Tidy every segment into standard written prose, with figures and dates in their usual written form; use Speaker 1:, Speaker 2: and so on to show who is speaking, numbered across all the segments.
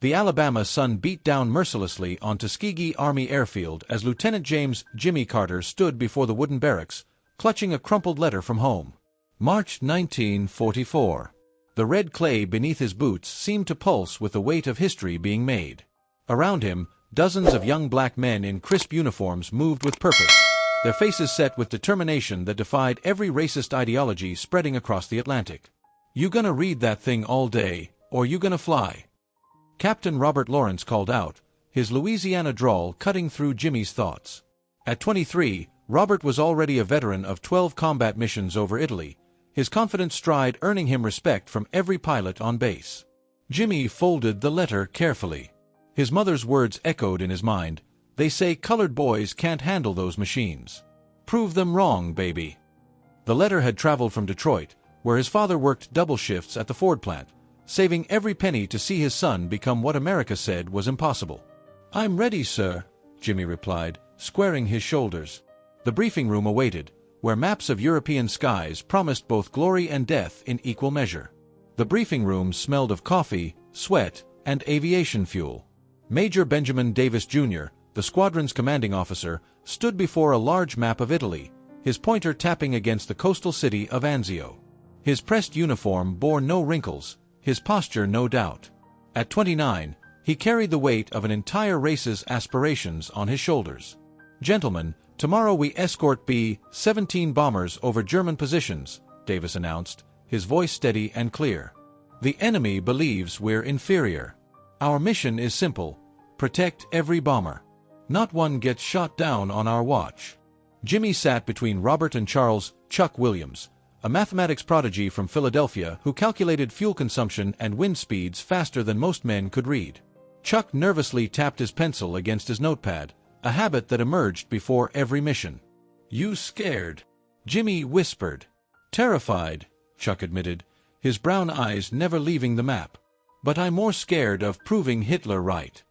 Speaker 1: The Alabama sun beat down mercilessly on Tuskegee Army Airfield as Lieutenant James "Jimmy" Carter stood before the wooden barracks, clutching a crumpled letter from home. March 1944. The red clay beneath his boots seemed to pulse with the weight of history being made. Around him, dozens of young black men in crisp uniforms moved with purpose, their faces set with determination that defied every racist ideology spreading across the Atlantic. "You gonna read that thing all day, or you gonna fly?" Captain Robert Lawrence called out, his Louisiana drawl cutting through Jimmy's thoughts. At 23, Robert was already a veteran of 12 combat missions over Italy, his confident stride earning him respect from every pilot on base. Jimmy folded the letter carefully. His mother's words echoed in his mind, "They say colored boys can't handle those machines. Prove them wrong, baby." The letter had traveled from Detroit, where his father worked double shifts at the Ford plant, saving every penny to see his son become what America said was impossible. "I'm ready, sir," Jimmy replied, squaring his shoulders. The briefing room awaited, where maps of European skies promised both glory and death in equal measure. The briefing room smelled of coffee, sweat, and aviation fuel. Major Benjamin Davis, Jr., the squadron's commanding officer, stood before a large map of Italy, his pointer tapping against the coastal city of Anzio. His pressed uniform bore no wrinkles, his posture no doubt. At 29, he carried the weight of an entire race's aspirations on his shoulders. "Gentlemen, tomorrow we escort B-17 bombers over German positions," Davis announced, his voice steady and clear. "The enemy believes we're inferior. Our mission is simple: protect every bomber. Not one gets shot down on our watch." Jimmy sat between Robert and Charles "Chuck" Williams, a mathematics prodigy from Philadelphia who calculated fuel consumption and wind speeds faster than most men could read. Chuck nervously tapped his pencil against his notepad, a habit that emerged before every mission. "You scared?" Jimmy whispered. "Terrified," Chuck admitted, his brown eyes never leaving the map. "But I'm more scared of proving Hitler right."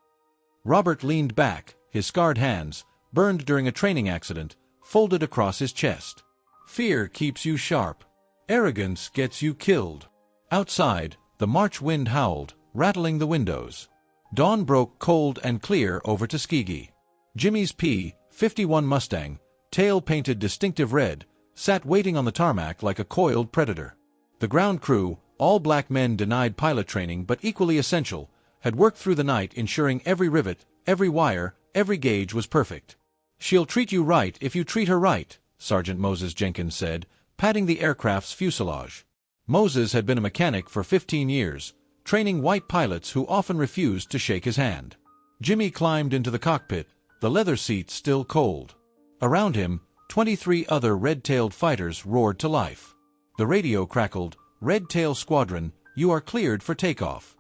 Speaker 1: Robert leaned back, his scarred hands, burned during a training accident, folded across his chest. "Fear keeps you sharp. Arrogance gets you killed." Outside, the March wind howled, rattling the windows. Dawn broke cold and clear over Tuskegee. Jimmy's P-51 Mustang, tail painted distinctive red, sat waiting on the tarmac like a coiled predator. The ground crew, all black men denied pilot training but equally essential, had worked through the night ensuring every rivet, every wire, every gauge was perfect. "She'll treat you right if you treat her right," Sergeant Moses Jenkins said, patting the aircraft's fuselage. Moses had been a mechanic for 15 years, training white pilots who often refused to shake his hand. Jimmy climbed into the cockpit, the leather seat still cold. Around him, 23 other red-tailed fighters roared to life. The radio crackled, "Red Tail Squadron, you are cleared for takeoff."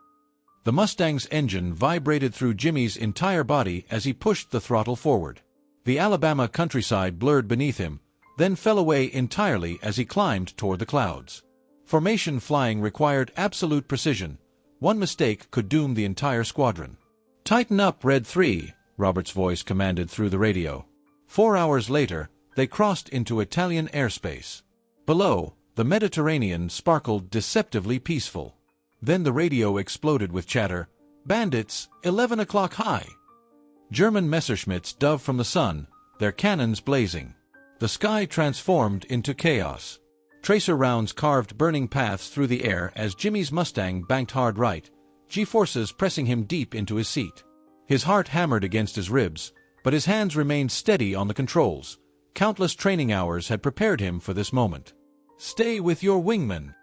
Speaker 1: The Mustang's engine vibrated through Jimmy's entire body as he pushed the throttle forward. The Alabama countryside blurred beneath him, then fell away entirely as he climbed toward the clouds. Formation flying required absolute precision. One mistake could doom the entire squadron. "Tighten up, Red 3, Robert's voice commanded through the radio. 4 hours later, they crossed into Italian airspace. Below, the Mediterranean sparkled deceptively peaceful. Then the radio exploded with chatter. "Bandits, 11 o'clock high." German Messerschmitts dove from the sun, their cannons blazing. The sky transformed into chaos. Tracer rounds carved burning paths through the air as Jimmy's Mustang banked hard right, G-forces pressing him deep into his seat. His heart hammered against his ribs, but his hands remained steady on the controls. Countless training hours had prepared him for this moment. "Stay with your wingman."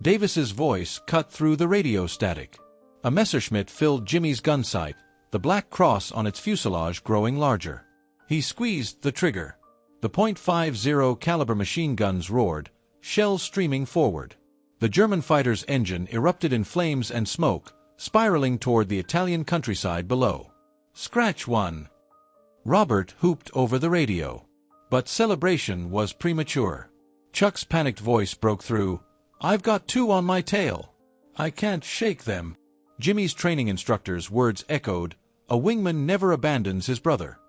Speaker 1: Davis's voice cut through the radio static. A Messerschmitt filled Jimmy's gun sight, the black cross on its fuselage growing larger. He squeezed the trigger. The .50 caliber machine guns roared, shells streaming forward. The German fighter's engine erupted in flames and smoke, spiraling toward the Italian countryside below. "Scratch one!" Robert whooped over the radio. But celebration was premature. Chuck's panicked voice broke through. "I've got 2 on my tail. I can't shake them." Jimmy's training instructor's words echoed, "A wingman never abandons his brother."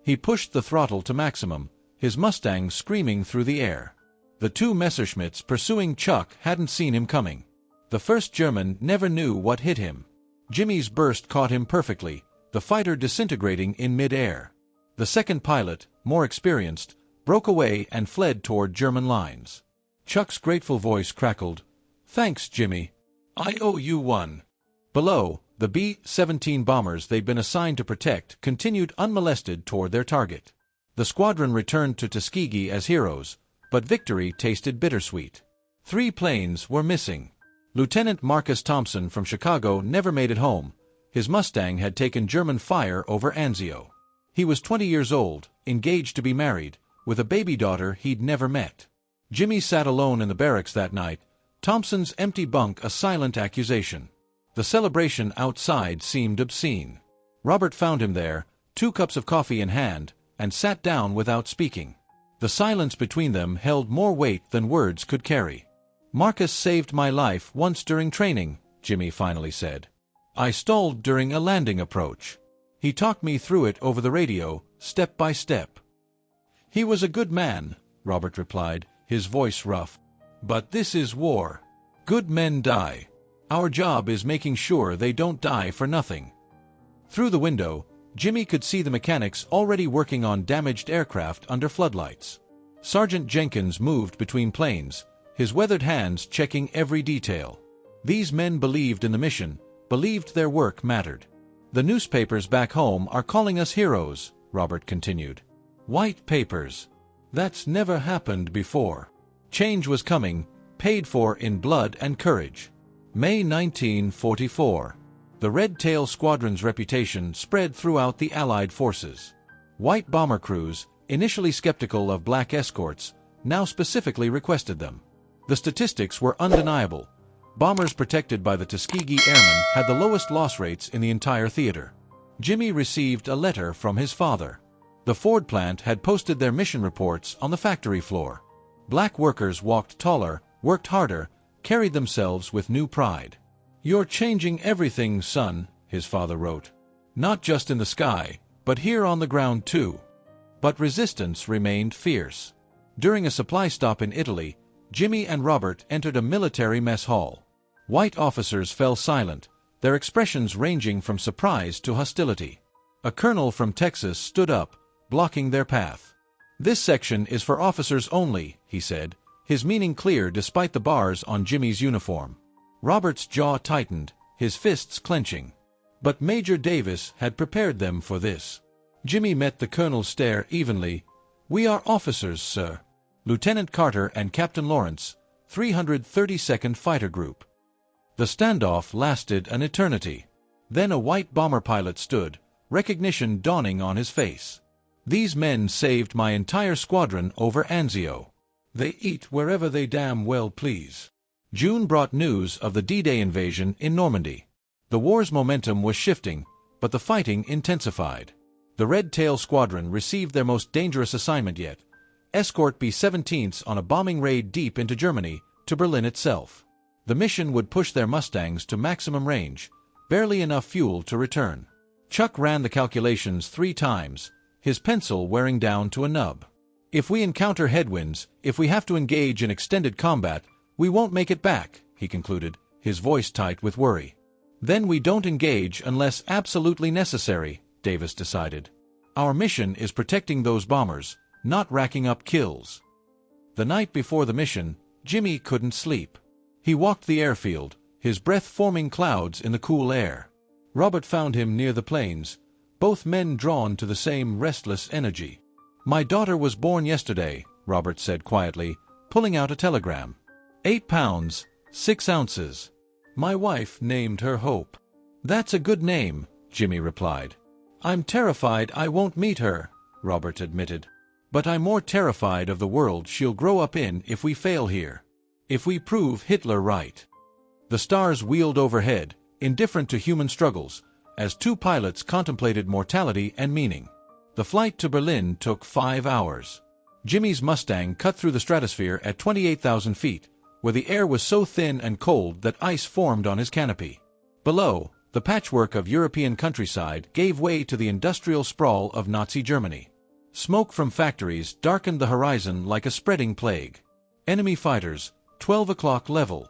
Speaker 1: He pushed the throttle to maximum, his Mustang screaming through the air. The 2 Messerschmitts pursuing Chuck hadn't seen him coming. The first German never knew what hit him. Jimmy's burst caught him perfectly, the fighter disintegrating in mid-air. The second pilot, more experienced, broke away and fled toward German lines. Chuck's grateful voice crackled. "Thanks, Jimmy. I owe you one." Below, the B-17 bombers they'd been assigned to protect continued unmolested toward their target. The squadron returned to Tuskegee as heroes, but victory tasted bittersweet. 3 planes were missing. Lieutenant Marcus Thompson from Chicago never made it home. His Mustang had taken German fire over Anzio. He was 20 years old, engaged to be married, with a baby daughter he'd never met. Jimmy sat alone in the barracks that night, Thompson's empty bunk a silent accusation. The celebration outside seemed obscene. Robert found him there, 2 cups of coffee in hand, and sat down without speaking. The silence between them held more weight than words could carry. "Marcus saved my life once during training," Jimmy finally said. "I stalled during a landing approach. He talked me through it over the radio, step by step." "He was a good man," Robert replied, his voice rough. "But this is war. Good men die. Our job is making sure they don't die for nothing." Through the window, Jimmy could see the mechanics already working on damaged aircraft under floodlights. Sergeant Jenkins moved between planes, his weathered hands checking every detail. These men believed in the mission, believed their work mattered. "The newspapers back home are calling us heroes," Robert continued. "White papers. That's never happened before. Change was coming, paid for in blood and courage." May 1944. The Red Tail Squadron's reputation spread throughout the Allied forces. White bomber crews, initially skeptical of black escorts, now specifically requested them. The statistics were undeniable. Bombers protected by the Tuskegee Airmen had the lowest loss rates in the entire theater. Jimmy received a letter from his father. The Ford plant had posted their mission reports on the factory floor. Black workers walked taller, worked harder, carried themselves with new pride. "You're changing everything, son," his father wrote. "Not just in the sky, but here on the ground too." But resistance remained fierce. During a supply stop in Italy, Jimmy and Robert entered a military mess hall. White officers fell silent, their expressions ranging from surprise to hostility. A colonel from Texas stood up, blocking their path. "This section is for officers only," he said, his meaning clear despite the bars on Jimmy's uniform. Robert's jaw tightened, his fists clenching. But Major Davis had prepared them for this. Jimmy met the colonel's stare evenly. "We are officers, sir. Lieutenant Carter and Captain Lawrence, 332nd Fighter Group." The standoff lasted an eternity. Then a white bomber pilot stood, recognition dawning on his face. "These men saved my entire squadron over Anzio. They eat wherever they damn well please." June brought news of the D-Day invasion in Normandy. The war's momentum was shifting, but the fighting intensified. The Red Tail Squadron received their most dangerous assignment yet: escort B-17s on a bombing raid deep into Germany, to Berlin itself. The mission would push their Mustangs to maximum range, barely enough fuel to return. Chuck ran the calculations 3 times, his pencil wearing down to a nub. "If we encounter headwinds, if we have to engage in extended combat, we won't make it back," he concluded, his voice tight with worry. "Then we don't engage unless absolutely necessary," Davis decided. "Our mission is protecting those bombers, not racking up kills." The night before the mission, Jimmy couldn't sleep. He walked the airfield, his breath forming clouds in the cool air. Robert found him near the planes, both men drawn to the same restless energy. "My daughter was born yesterday," Robert said quietly, pulling out a telegram. 8 pounds, 6 ounces. "My wife named her Hope." "That's a good name," Jimmy replied. "I'm terrified I won't meet her," Robert admitted. "But I'm more terrified of the world she'll grow up in if we fail here. If we prove Hitler right." The stars wheeled overhead, indifferent to human struggles, as 2 pilots contemplated mortality and meaning. The flight to Berlin took 5 hours. Jimmy's Mustang cut through the stratosphere at 28,000 feet, where the air was so thin and cold that ice formed on his canopy. Below, the patchwork of European countryside gave way to the industrial sprawl of Nazi Germany. Smoke from factories darkened the horizon like a spreading plague. Enemy fighters, 12 o'clock level.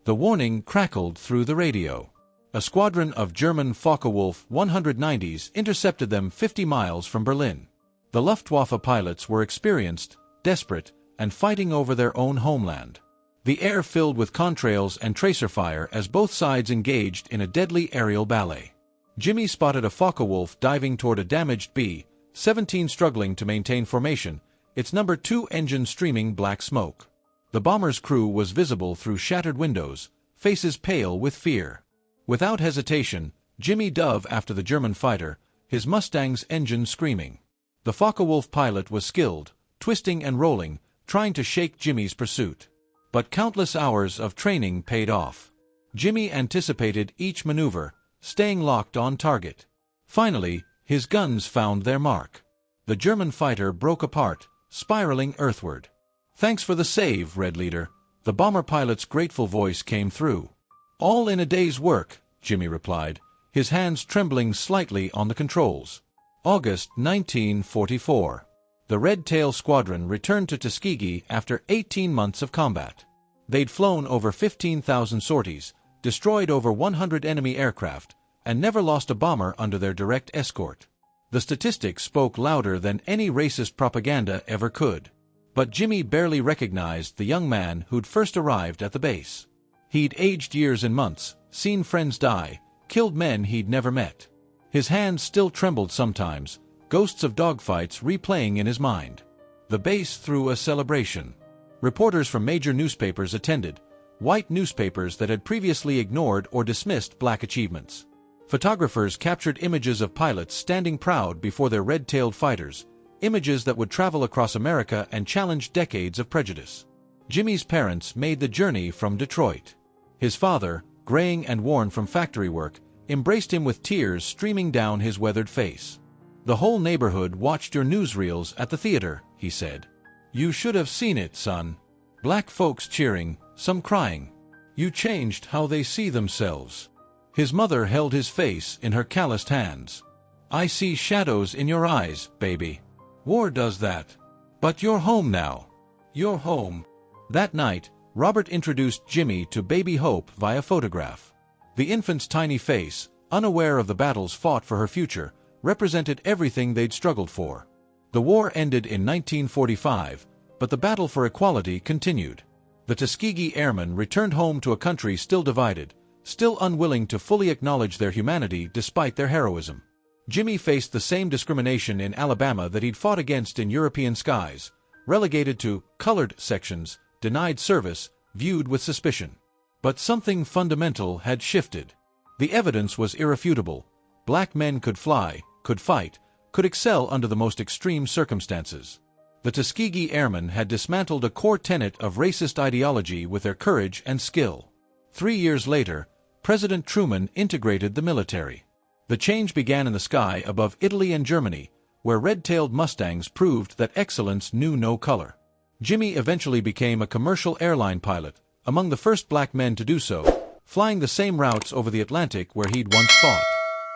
Speaker 1: The warning crackled through the radio. A squadron of German Focke-Wulf 190s intercepted them 50 miles from Berlin. The Luftwaffe pilots were experienced, desperate, and fighting over their own homeland. The air filled with contrails and tracer fire as both sides engaged in a deadly aerial ballet. Jimmy spotted a Focke-Wulf diving toward a damaged B-17 struggling to maintain formation, its number 2 engine streaming black smoke. The bomber's crew was visible through shattered windows, faces pale with fear. Without hesitation, Jimmy dove after the German fighter, his Mustang's engine screaming. The Focke-Wulf pilot was skilled, twisting and rolling, trying to shake Jimmy's pursuit. But countless hours of training paid off. Jimmy anticipated each maneuver, staying locked on target. Finally, his guns found their mark. The German fighter broke apart, spiraling earthward. "Thanks for the save, Red Leader," the bomber pilot's grateful voice came through. "All in a day's work," Jimmy replied, his hands trembling slightly on the controls. August 1944. The Red Tail Squadron returned to Tuskegee after 18 months of combat. They'd flown over 15,000 sorties, destroyed over 100 enemy aircraft, and never lost a bomber under their direct escort. The statistics spoke louder than any racist propaganda ever could. But Jimmy barely recognized the young man who'd first arrived at the base. He'd aged years and months, seen friends die, killed men he'd never met. His hands still trembled sometimes, ghosts of dogfights replaying in his mind. The base threw a celebration. Reporters from major newspapers attended, white newspapers that had previously ignored or dismissed black achievements. Photographers captured images of pilots standing proud before their red-tailed fighters, images that would travel across America and challenge decades of prejudice. Jimmy's parents made the journey from Detroit. His father, graying and worn from factory work, embraced him with tears streaming down his weathered face. "The whole neighborhood watched your newsreels at the theater," he said. "You should have seen it, son. Black folks cheering, some crying. You changed how they see themselves." His mother held his face in her calloused hands. "I see shadows in your eyes, baby. War does that. But you're home now. You're home." That night, Robert introduced Jimmy to baby Hope via photograph. The infant's tiny face, unaware of the battles fought for her future, represented everything they'd struggled for. The war ended in 1945, but the battle for equality continued. The Tuskegee Airmen returned home to a country still divided, still unwilling to fully acknowledge their humanity despite their heroism. Jimmy faced the same discrimination in Alabama that he'd fought against in European skies, relegated to colored sections, denied service, viewed with suspicion. But something fundamental had shifted. The evidence was irrefutable. Black men could fly, could fight, could excel under the most extreme circumstances. The Tuskegee Airmen had dismantled a core tenet of racist ideology with their courage and skill. 3 years later, President Truman integrated the military. The change began in the sky above Italy and Germany, where red-tailed Mustangs proved that excellence knew no color. Jimmy eventually became a commercial airline pilot, among the first black men to do so, flying the same routes over the Atlantic where he'd once fought.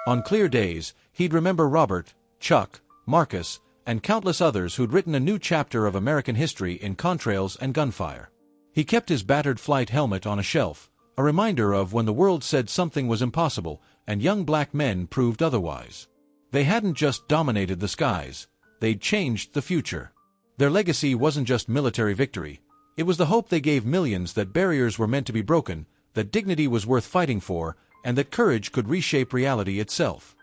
Speaker 1: On clear days, he'd remember Robert, Chuck, Marcus, and countless others who'd written a new chapter of American history in contrails and gunfire. He kept his battered flight helmet on a shelf, a reminder of when the world said something was impossible and young black men proved otherwise. They hadn't just dominated the skies, they'd changed the future. Their legacy wasn't just military victory, it was the hope they gave millions that barriers were meant to be broken, that dignity was worth fighting for, and that courage could reshape reality itself.